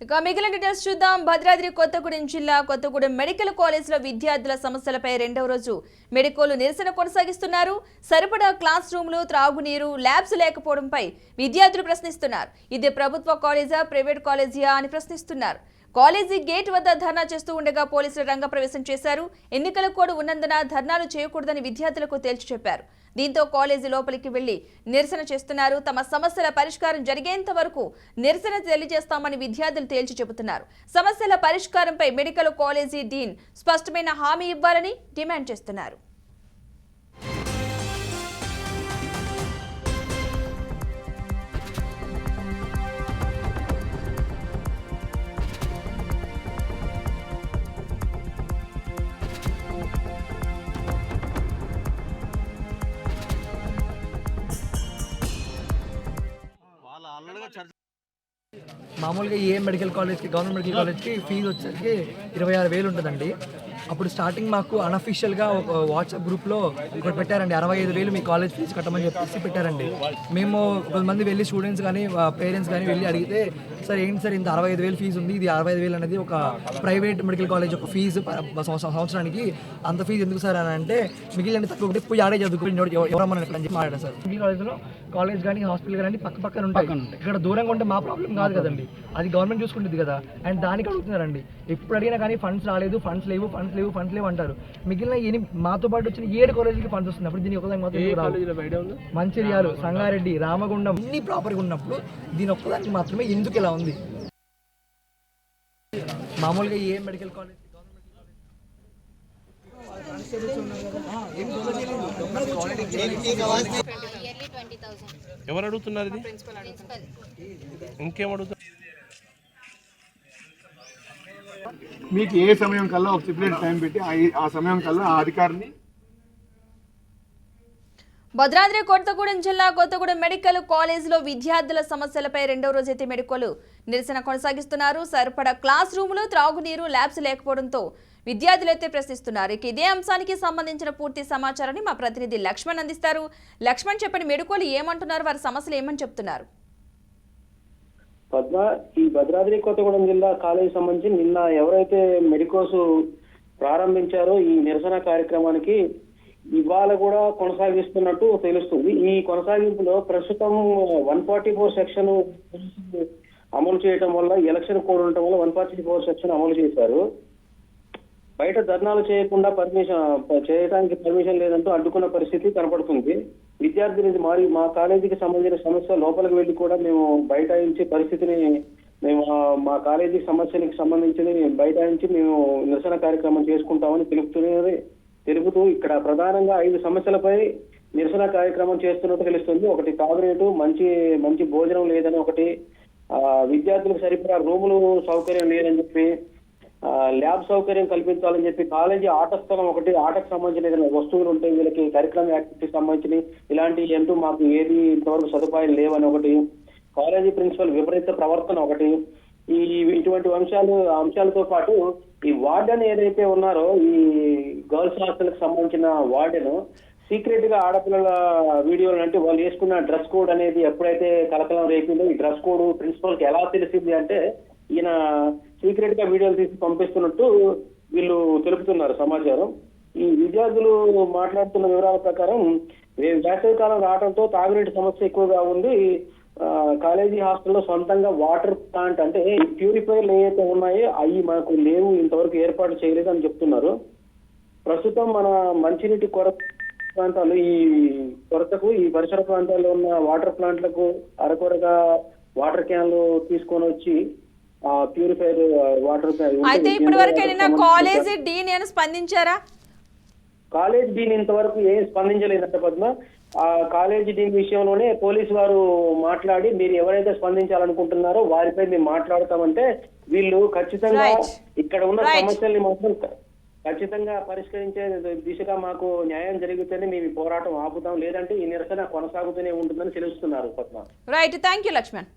ఇక మిగిలిన డీటెయిల్స్ చూద్దాం. భద్రాద్రి కొత్తగూడెం జిల్లా కొత్తగూడెం మెడికల్ కాలేజ్లో విద్యార్థుల సమస్యలపై రెండవ రోజు మెడికోలు నిరసన కొనసాగిస్తున్నారు. సరిపడా క్లాస్ రూమ్లు, త్రాగునీరు, ల్యాబ్స్ లేకపోవడంపై విద్యార్థులు ప్రశ్నిస్తున్నారు. ఇది ప్రభుత్వ కాలేజా, ప్రైవేట్ కాలేజీయా అని ప్రశ్నిస్తున్నారు. కాలేజీ గేట్ వద్ద ధర్నా చేస్తూ ఉండగా పోలీసులు రంగప్రవేశం చేశారు. ఎన్నికల కోడ్ ఉన్నందున ధర్నాలు చేయకూడదని విద్యార్థులకు తేల్చి చెప్పారు. దీంతో కాలేజీ లోపలికి వెళ్లి నిరసన చేస్తున్నారు. తమ సమస్యల పరిష్కారం జరిగేంత వరకు నిరసన తెలియజేస్తామని విద్యార్థులు తేల్చి చెబుతున్నారు. సమస్యల పరిష్కారంపై మెడికల్ కాలేజీ డీన్ స్పష్టమైన హామీ ఇవ్వాలని డిమాండ్ చేస్తున్నారు. మామూలుగా ఏ మెడికల్ కాలేజ్కి, గవర్నమెంట్ మెడికల్ కాలేజ్కి ఫీజు వచ్చేసరికి 26,000 ఉంటుందండి. అప్పుడు స్టార్టింగ్ మాకు అన్అఫీషియల్గా ఒక వాట్సాప్ గ్రూప్లో ఒకటి పెట్టారండి, 65,000 మీ కాలేజ్ ఫీజు కట్టమని చెప్పేసి పెట్టారండి. మేము కొంతమంది వెళ్ళి స్టూడెంట్స్ కానీ పేరెంట్స్ కానీ వెళ్ళి అడిగితే, సార్ ఏంటి సార్ ఇంత 65,000 ఫీజు ఉంది, ఇది 65,000 అనేది ఒక ప్రైవేట్ మెడికల్ కాలేజ్ ఒక ఫీజు సంవత్సరానికి, అంత ఫీజు ఎందుకు సార్ అని అంటే, మిగిలిన తక్కువ ఒకటి పోయి ఆడే చదువుకుని ఎవరమ్మని ఎక్కడ చెప్పి మాట్లాడారు సార్. మెడికల్ కాలేజ్లో కాలేజ్ కానీ హాస్పిటల్ కానీ పక్కన ఉంటాయి. ఇక్కడ దూరంగా ఉంటే మా ప్రాబ్లం కాదు కదండి, అది గవర్నమెంట్ చూసుకుంటుంది కదా. అండ్ దానికి అడుగుతున్నారండి, ఎప్పుడు అడిగినా కానీ ఫండ్స్ రాలేదు, ఫండ్స్ లేవు అంటారు. మిగిలిన మాతో పాటు వచ్చిన 7 కాలేజీకి ఫండ్స్ వస్తుంది. అప్పుడు దీని ఒక్కదానికి మాత్రం మంచిర్యాలు, సంగారెడ్డి, రామగుండం అన్ని ప్రాపర్గా ఉన్నప్పుడు దీని ఒక్కదానికి మాత్రమే ఎందుకు ఇలా ఉంది? మామూలుగా ఏ మెడికల్ కాలేజ్ ఎవరు అడుగుతున్నారు? ఇది ఇంకేం అడుగుతున్నారు? మీకు ఏ సమయం కల్లా ఒక స్టిపులేటెడ్ టైం పెట్టి ఆ సమయం కల్లా ఆ అధికారిని. భద్రాద్రి కొత్తగూడెం జిల్లా కొత్తగూడెం మెడికల్ కాలేజీలో విద్యార్థుల సమస్యలపై రెండవ రోజైతే మెడికోలు నిరసన కొనసాగిస్తున్నారు. సరిపడా క్లాస్ రూములు, త్రాగునీరు, ల్యాబ్స్ లేకపోవడంతో విద్యార్థులైతే ప్రశ్నిస్తున్నారు. ఇక ఇదే అంశానికి సంబంధించిన పూర్తి సమాచారాన్ని మా ప్రతినిధి లక్ష్మణ్ అందిస్తారు. లక్ష్మణ్, చెప్పండి, మెడికోలు ఏమంటున్నారు, వారి సమస్యలు ఏమని చెప్తున్నారు? ఈ భద్రాద్రి కొత్తగూడెం జిల్లా కాలేజీ సంబంధించి నిన్న ఎవరైతే మెడికోస్ ప్రారంభించారో ఈ నిరసన కార్యక్రమానికి ఇవాళ కూడా కొనసాగిస్తున్నట్టు తెలుస్తుంది. ఈ కొనసాగింపులో ప్రస్తుతం 144 సెక్షన్ అమలు చేయడం వల్ల, ఎలక్షన్ కోడ్ ఉండటం వల్ల 144 సెక్షన్ అమలు చేశారు. బయట ధర్నాలు చేయకుండా చేయడానికి పర్మిషన్ లేదంటూ అడ్డుకున్న పరిస్థితి కనపడుతుంది. విద్యార్థులు మా కాలేజీకి సంబంధించిన సమస్య లోపలికి వెళ్ళి కూడా మేము బైఠాయించి పరిస్థితిని మా కాలేజీ సమస్యలకు సంబంధించి బైఠాయించి మేము నిరసన కార్యక్రమం చేసుకుంటామని తెలుపుతూ ఇక్కడ ప్రధానంగా 5 సమస్యలపై నిరసన కార్యక్రమం చేస్తున్నట్టు తెలుస్తుంది. ఒకటి తాగునీరు, మంచి భోజనం లేదని ఒకటి, విద్యార్థులకు సరిపడా రూములు సౌకర్యం లేదని చెప్పి, ల్యాబ్ సౌకర్యం కల్పించాలని చెప్పి, కాలేజీ ఆట స్థలం ఒకటి, ఆటకు సంబంధించిన ఏదైనా వస్తువులు ఉంటే వీళ్ళకి కరికులం యాక్టివిటీకి సంబంధించి ఇలాంటి అంటూ మాకు ఏది ఇంతవరకు సదుపాయాలు లేవని ఒకటి, కాలేజీ ప్రిన్సిపల్ విపరీత ప్రవర్తన ఒకటి, ఇటువంటి అంశాలతో పాటు ఈ వార్డెన్ ఏదైతే ఉన్నారో, ఈ గర్ల్స్ హాస్టల్కి సంబంధించిన వార్డెన్ సీక్రెట్ గా ఆడపిల్లల వీడియోలు అంటే వాళ్ళు వేసుకున్న డ్రెస్ కోడ్ అనేది ఎప్పుడైతే కలకలం రేపిందో, ఈ డ్రెస్ కోడ్ ప్రిన్సిపల్ కి ఎలా తెలిసింది అంటే ఈయన సీక్రెట్ గా వీడియోలు తీసి పంపిస్తున్నట్టు వీళ్ళు తెలుపుతున్నారు సమాచారం. ఈ విద్యార్థులు మాట్లాడుతున్న వివరాల ప్రకారం వేసవికాలం రావడంతో తాగునీటి సమస్య ఎక్కువగా ఉంది. కాలేజీ హాస్టల్లో సొంతంగా వాటర్ ప్లాంట్ అంటే ప్యూరిఫైర్లు ఏవైతే ఉన్నాయో అవి మాకు లేవు, ఇంతవరకు ఏర్పాటు చేయలేదు అని చెప్తున్నారు. ప్రస్తుతం మన మంచినీటి ప్రాంతాలు ఈ కొరతకు ఈ పరిసర ప్రాంతాల్లో ఉన్న వాటర్ ప్లాంట్లకు అరకొరగా వాటర్ క్యాన్లు తీసుకొని వచ్చి ప్యూరిఫైర్ వాటర్. అయితే ఇప్పటి వరకు కాలేజీ డీన్ ఏమైనా స్పందించారా? కాలేజ్ డీన్ ఇంతవరకు ఏం స్పందించలేదంట పద్మ. ఆ కాలేజీ డీన్ విషయంలోనే పోలీసు వారు మాట్లాడి మీరు ఎవరైతే స్పందించాలనుకుంటున్నారో వారిపై మేము మాట్లాడతామంటే వీళ్ళు ఖచ్చితంగా ఇక్కడ ఉన్న సమస్యల్ని మాత్రం ఖచ్చితంగా పరిష్కరించే దిశగా మాకు న్యాయం జరిగితేనే మేము పోరాటం ఆపుతాం, లేదంటే ఈ నిరసన కొనసాగుతూనే ఉంటుందని తెలుస్తున్నారు Padma. Right, thank you Laxman.